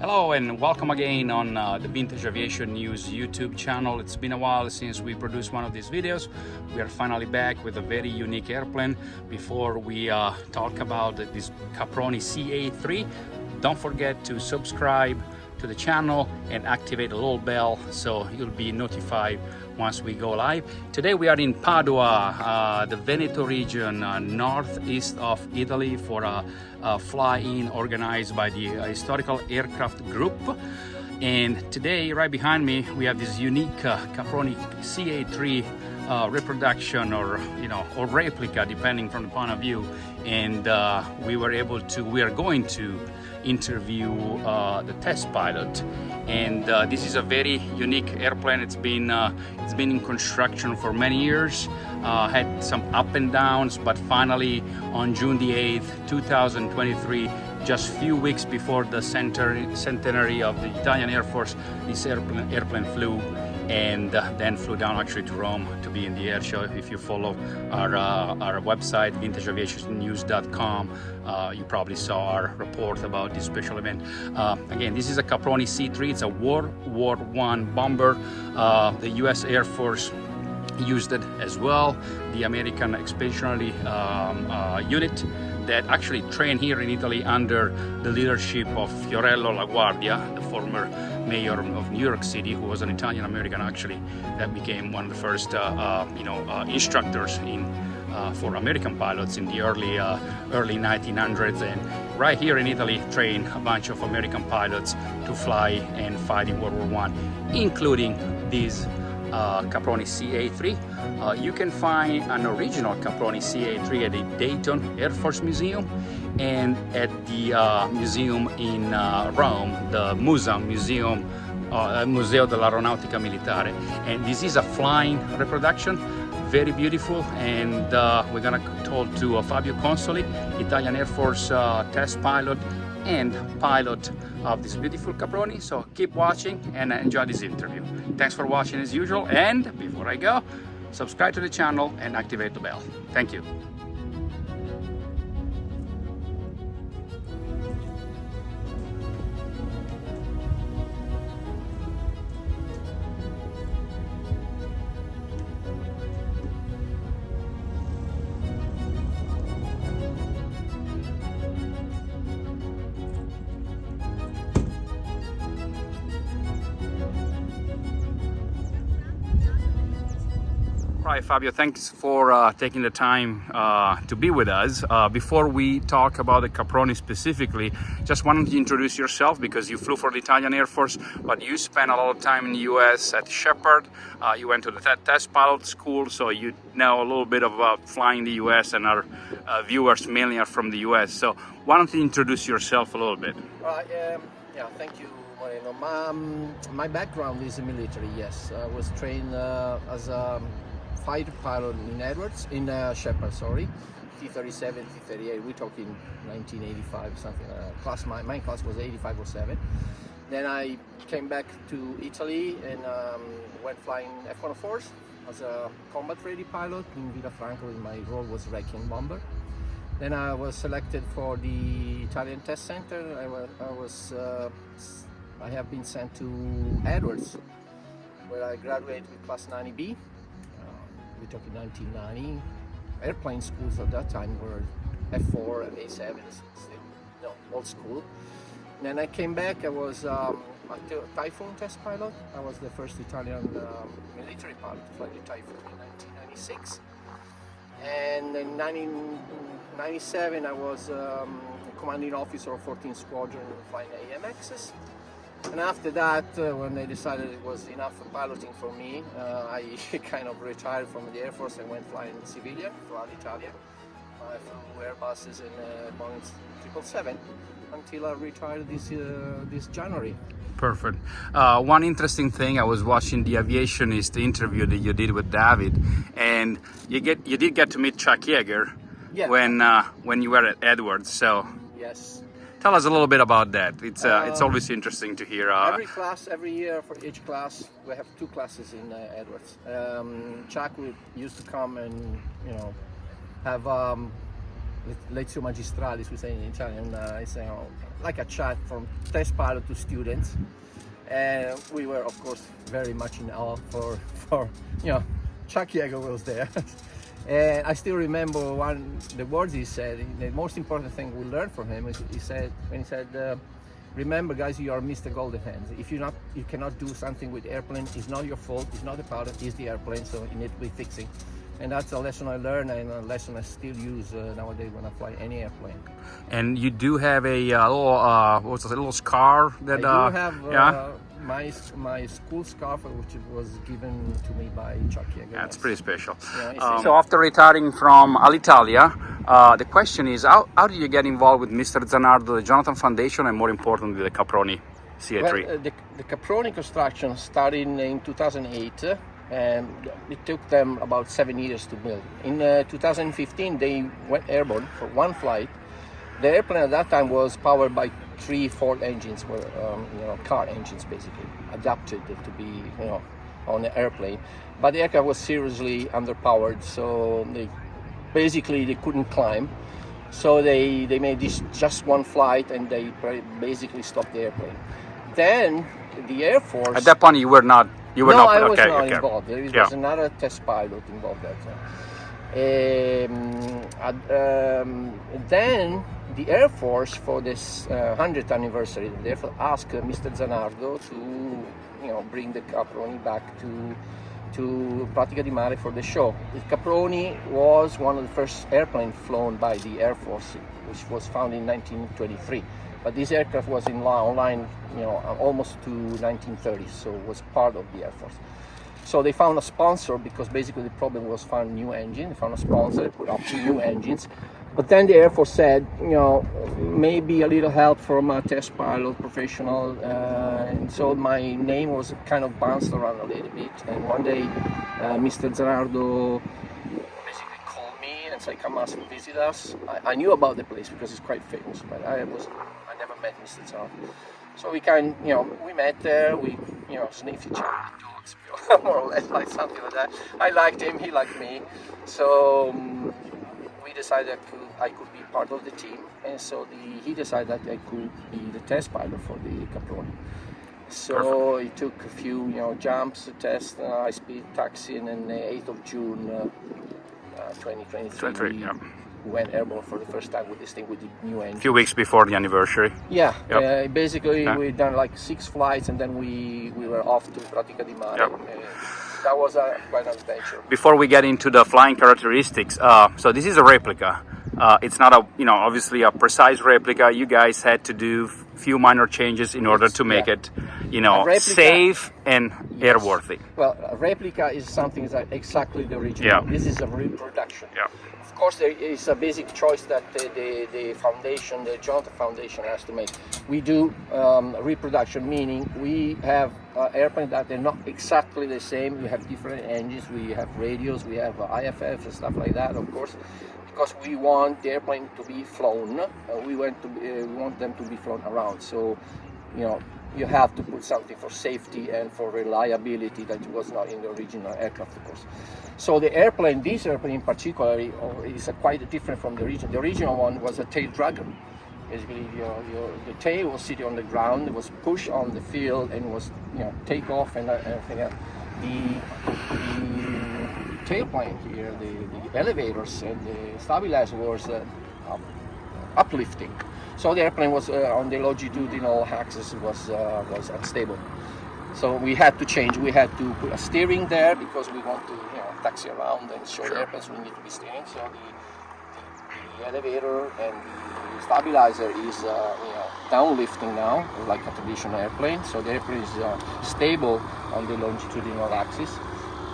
Hello and welcome again on the Vintage Aviation News YouTube channel. It's been a while since we produced one of these videos. We are finally back with a very unique airplane. Before we talk about this Caproni Ca3, don't forget to subscribe to the channel and activate the little bell so you'll be notified once we go live. Today we are in Padua, the Veneto region, northeast of Italy, for a fly-in organized by the Historical Aircraft Group. And today, right behind me, we have this unique Caproni Ca3 reproduction, or replica, depending from the point of view. And we are going to interview the test pilot. And this is a very unique airplane. It's been in construction for many years, had some up and downs, but finally on June the 8th, 2023, just few weeks before the centenary of the Italian Air Force, this airplane flew, and then flew down actually to Rome to be in the air show. If you follow our website, vintageaviationnews.com, you probably saw our report about this special event. Again, this is a Caproni C3. It's a World War I bomber. The US Air Force used it as well. The American Expeditionary Unit that actually trained here in Italy under the leadership of Fiorello LaGuardia, the former mayor of New York City, who was an Italian American actually, that became one of the first instructors for American pilots in the early 1900s, and right here in Italy trained a bunch of American pilots to fly and fight in World War I, including these Caproni Ca3. You can find an original Caproni Ca3 at the Dayton Air Force Museum and at the museum in Rome, the Museo dell'Aeronautica Militare. And this is a flying reproduction, very beautiful. And we're gonna talk to Fabio Consoli, Italian Air Force test pilot and pilot of this beautiful Caproni. So keep watching and enjoy this interview. Thanks for watching as usual, and before I go, subscribe to the channel and activate the bell. Thank you. Right, Fabio, thanks for taking the time to be with us. Before we talk about the Caproni specifically, just wanted to introduce yourself, because you flew for the Italian Air Force, but you spent a lot of time in the US at Shepherd. You went to the Test Pilot School, so you know a little bit about flying in the US, and our viewers mainly are from the US. So why don't you introduce yourself a little bit? Yeah, thank you, Moreno. My background is military, yes. I was trained as a fighter pilot in Shepherd, T-37, T-38. We're talking 1985, something like that. My class was 85 or 7. Then I came back to Italy and went flying F-104s as a combat-ready pilot in Villafranca. My role was wrecking bomber. Then I was selected for the Italian Test Center. I have been sent to Edwards, where I graduated with class 90B. We're talking 1990. Airplane schools at that time were F4 and A7s, old school. And then I came back. I was a Typhoon test pilot. I was the first Italian military pilot to fly the Typhoon in 1996. And in 1997, I was commanding officer of 14th Squadron flying AMXs. And after that, when they decided it was enough piloting for me, I kind of retired from the Air Force and went flying civilian throughout Italia. I flew Airbuses and Boeing 777 until I retired this January. Perfect. One interesting thing, I was watching the Aviationist interview that you did with David, and you did get to meet Chuck Yeager, yeah, when you were at Edwards. So yes. Tell us a little bit about that. It's always interesting to hear. Every year for each class, we have 2 classes in Edwards. Chuck used to come and have lezione magistrale, we say in Italian. It's like a chat from test pilot to students. And we were, of course, very much in awe for Chuck Yeager was there. And I still remember the words he said. The most important thing we learned from him is he said, remember guys, you are Mr. Golden Hands. If you cannot do something with the airplane, it's not your fault, it's not the pilot, it's the airplane, so you need to be fixing. And that's a lesson I learned, and a lesson I still use nowadays when I fly any airplane. And you do have a little scar that I do have my school scarf, which was given to me by Chuck Yeager. That's pretty special. Yeah, So after retiring from Alitalia, the question is, how do you get involved with Mr. Zanardo, the Jonathan Foundation, and more importantly, the Caproni Ca3? Well, the Caproni construction started in 2008, and it took them about 7 years to build. In 2015, they went airborne for one flight. The airplane at that time was powered by 3 Ford engines, car engines basically, adapted to be on the airplane. But the aircraft was seriously underpowered, so they couldn't climb. So they made this just one flight, and they basically stopped the airplane. Then the Air Force. At that point, you were not. You were no, not. I was okay, not okay. involved. There was another test pilot involved that time. Then the Air Force, for this 100th anniversary, therefore asked Mr. Zanardo to bring the Caproni back to Replica di Mare for the show. The Caproni was one of the first airplanes flown by the Air Force, which was founded in 1923. But this aircraft was online, almost to 1930, so it was part of the Air Force. So they found a sponsor, because basically the problem was found new engine. They found a sponsor, put up 2 new engines. But then the Air Force said, maybe a little help from a test pilot professional. And so my name was kind of bounced around a little bit. And one day, Mr. Zanardo basically called me and said, come ask to visit us. I knew about the place because it's quite famous, but I never met Mr. Zanardo. So we met there, we sniffed each other, dogs, more or less, like something like that. I liked him, he liked me. So we decided I could be part of the team, and so he decided that I could be the test pilot for the Caproni. So it took a few jumps to test high-speed taxiing, and the 8th of June 2023 we went airborne for the first time with this thing with the new engine. A few weeks before the anniversary. Yeah, basically we done like 6 flights, and then we were off to Replica di Mare. That was quite an adventure. Before we get into the flying characteristics, so this is a replica. It's not obviously a precise replica. You guys had to do few minor changes in order to make it, safe and airworthy. Well, a replica is something that's exactly the original. This is a reproduction. Of course, there is a basic choice that the foundation, the Jonathan Foundation, has to make. We do reproduction, meaning we have airplanes that are not exactly the same. We have different engines, we have radios, we have IFFs and stuff like that, of course, because we want the airplane to be flown. We want them to be flown around. So, you have to put something for safety and for reliability that was not in the original aircraft, of course. So the airplane, this airplane in particular, is quite different from the original. The original one was a tail dragger. Basically, the tail was sitting on the ground, it was pushed on the field, and was take off and everything else. The tailplane here, the elevators and the stabilizer was uplifting. So the airplane was on the longitudinal axis was unstable. So we had to change. We had to put a steering there because we want to taxi around and show the airplanes. We need to be steering. So the elevator and the stabilizer is downlifting now, like a traditional airplane. So the airplane is stable on the longitudinal axis.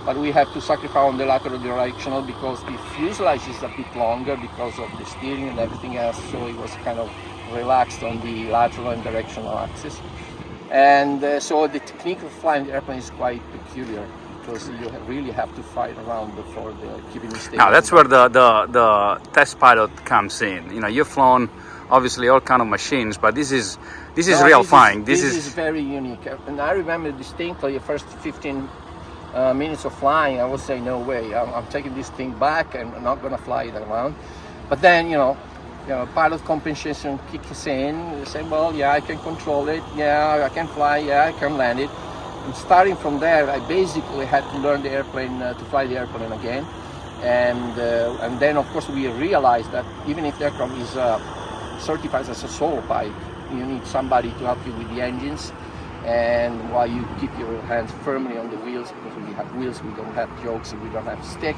But we have to sacrifice on the lateral directional because the fuselage is a bit longer because of the steering and everything else. So it was kind of relaxed on the lateral and directional axis. And so the technique of flying the airplane is quite peculiar because you really have to fight around for keeping it stable. Now that's where the test pilot comes in. You've flown obviously all kind of machines, but this is real flying. This is very unique. And I remember distinctly the first 15 minutes of flying, I would say, no way, I'm taking this thing back and I'm not going to fly it around. But then, pilot compensation kicks in. You say, well, yeah, I can control it. Yeah, I can fly. Yeah, I can land it. And starting from there, I basically had to learn the airplane, to fly the airplane again. And then, of course, we realized that even if the aircraft is certified as a solo pilot, you need somebody to help you with the engines. And while you keep your hands firmly on the wheels, because we have wheels, we don't have yokes, we don't have stick.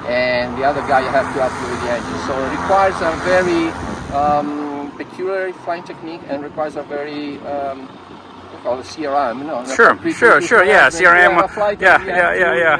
And the other guy have to help you with the engine. So it requires a very peculiar flying technique and requires a very call it CRM, Sure, yeah, CRM, yeah.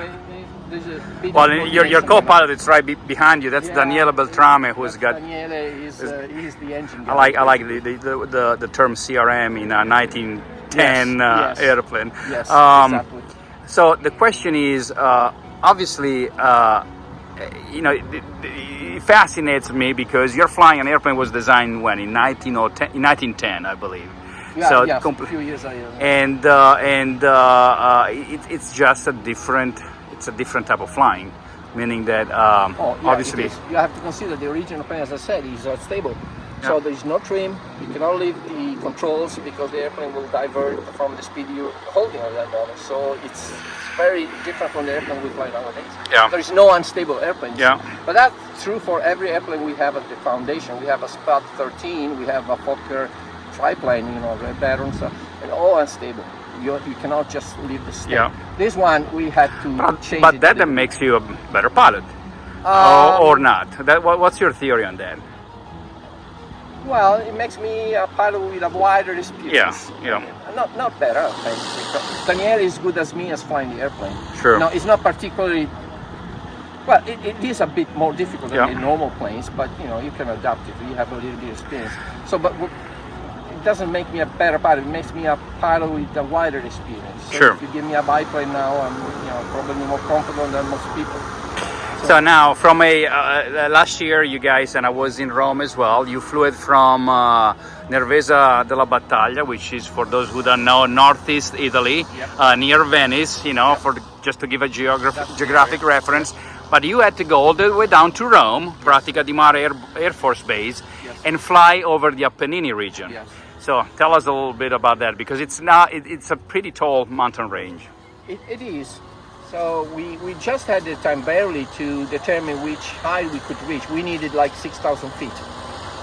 Well, your co-pilot is right behind you. That's Daniele Beltrame, who's got. Daniele he's the engine guy. I like the term CRM in a 1910 airplane. Yes, exactly. So the question is, obviously, it fascinates me because you're flying an airplane was designed when in 1910, I believe. A few years later. And it's just a different. It's a different type of flying, meaning that obviously you have to consider the original plane, as I said, is stable. So there is no trim. You cannot leave the controls because the airplane will divert from the speed you're holding at that moment. So it's very different from the airplane we fly nowadays. Yeah. There is no unstable airplanes. Yeah. But that's true for every airplane we have at the foundation. We have a Spot 13, we have a Fokker triplane, Red Baron, and all unstable. You cannot just leave the state. Yeah. This one we had to change. But that makes you a better pilot, or not? What's your theory on that? Well, it makes me a pilot with a wider experience. Yeah. Not better, I think. Daniele is good as me as flying the airplane. Sure. No, it's not particularly. Well, it is a bit more difficult than the normal planes, but you can adapt it. You have a little bit of experience. So, but it doesn't make me a better pilot. It makes me a pilot with a wider experience. So Sure. If you give me a biplane now, I'm probably more comfortable than most people. So now, from last year, you guys, and I was in Rome as well, you flew it from Nervesa della Battaglia, which is, for those who don't know, northeast Italy, near Venice, just to give a geographic reference. But you had to go all the way down to Rome, Pratica di Mare Air Force Base, and fly over the Apennine region. Yes. So tell us a little bit about that, because it's a pretty tall mountain range. It is. So we just had the time barely to determine which height we could reach. We needed like 6,000 feet.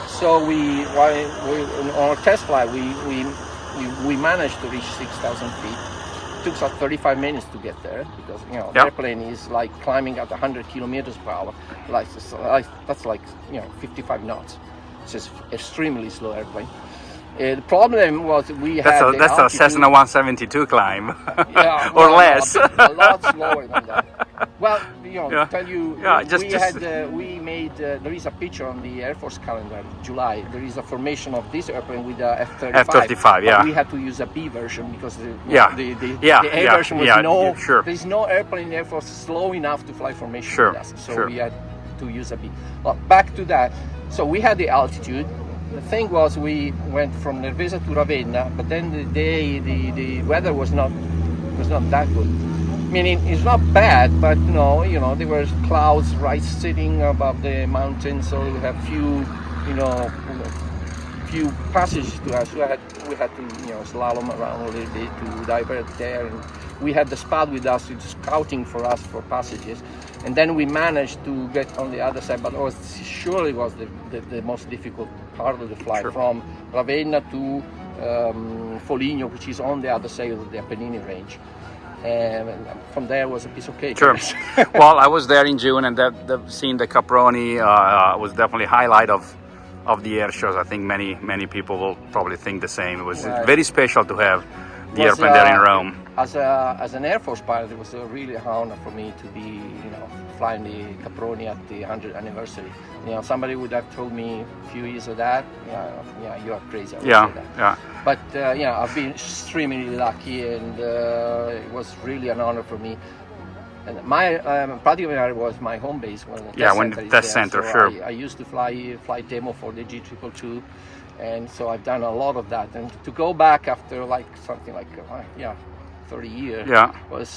So on our test flight, we managed to reach 6,000 feet. It took us 35 minutes to get there because the airplane is like climbing at 100 kilometers per hour. That's like 55 knots. It's just extremely slow airplane. The problem was that's a Cessna 172 climb, or less. A lot slower than that. Well, tell you, we made. There is a picture on the Air Force calendar, July. There is a formation of this airplane with the F-35. F-35, yeah. We had to use a B version because the A version was There is no airplane in the Air Force slow enough to fly formation with us, so we had to use a B. Well, back to that. So we had the altitude. The thing was, we went from Nervesa to Ravenna, but then the weather was not that good. Meaning, it's not bad, but there were clouds sitting above the mountains, so we have few passages to us. We had to slalom around a little bit to divert there, and we had the Spot with us, scouting for us for passages. And then we managed to get on the other side, but it surely was the most difficult part of the flight, from Ravenna to Foligno, which is on the other side of the Apennine range. And from there was a piece of cake. Sure. Well, I was there in June, and seeing the Caproni was definitely a highlight of the air shows. I think many people will probably think the same. It was very special to have the airplane there in Rome. As an Air Force pilot, it was a really honor for me to be, flying the Caproni at the 100th anniversary. Somebody would have told me a few years of that, you are crazy. I would say that. But I've been extremely lucky, and it was really an honor for me. And my Pratica was my home base when the test center. Sure. I used to flight demo for the G222. And so I've done a lot of that, and to go back after something like 30 years was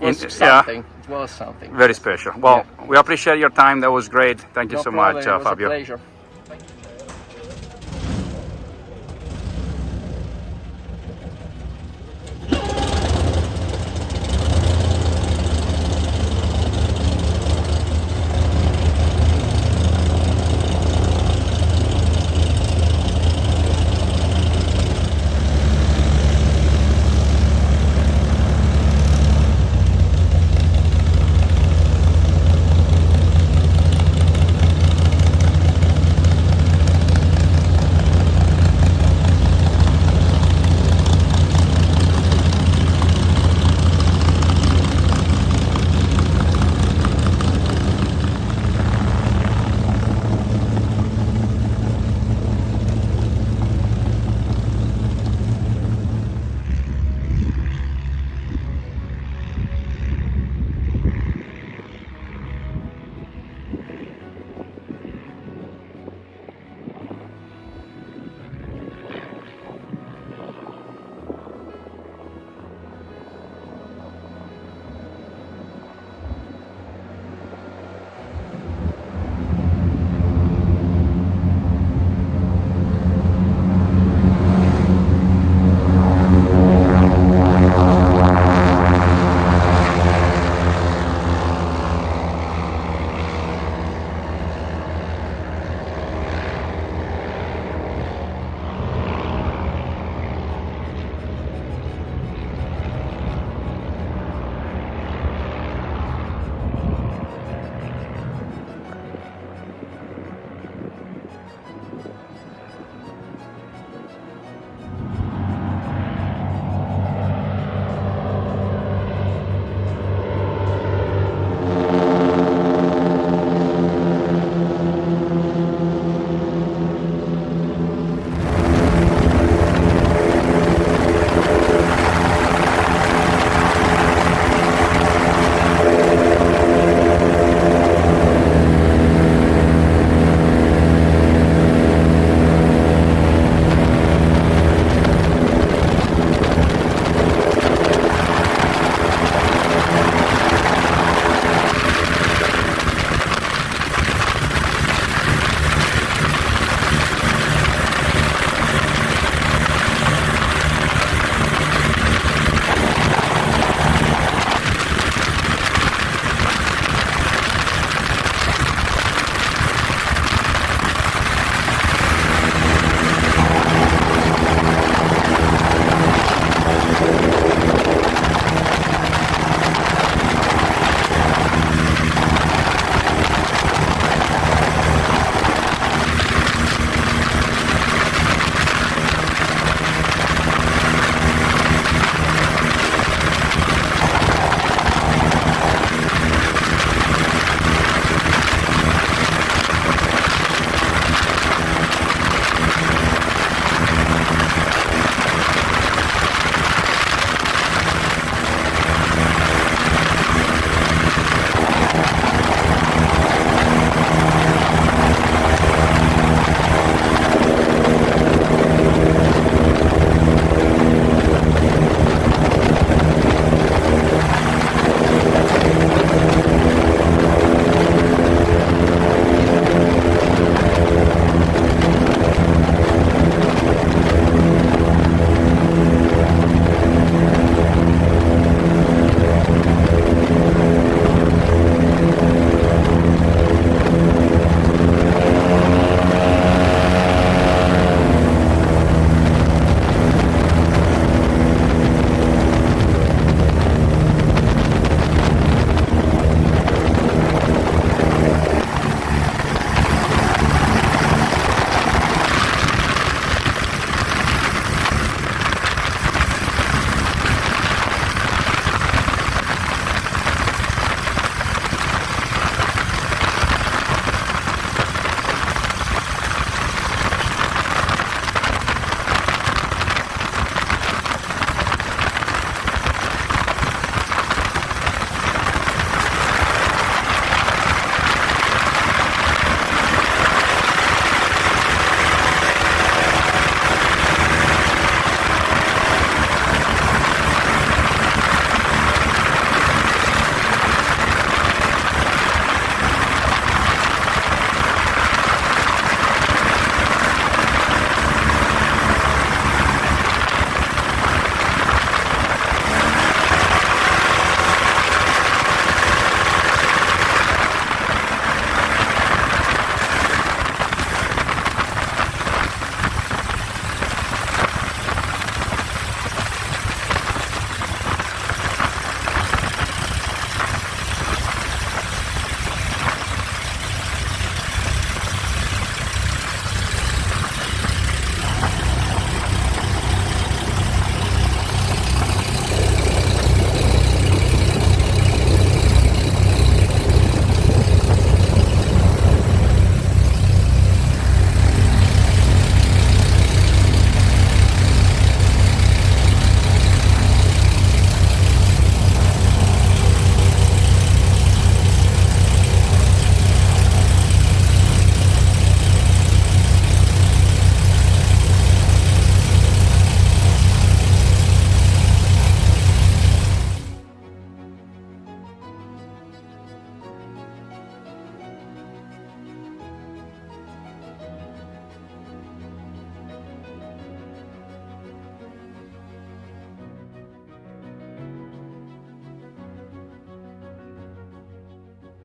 was something. It was something. Very special. Well, we appreciate your time. That was great. Thank you No so problem. much, It was Fabio. a pleasure.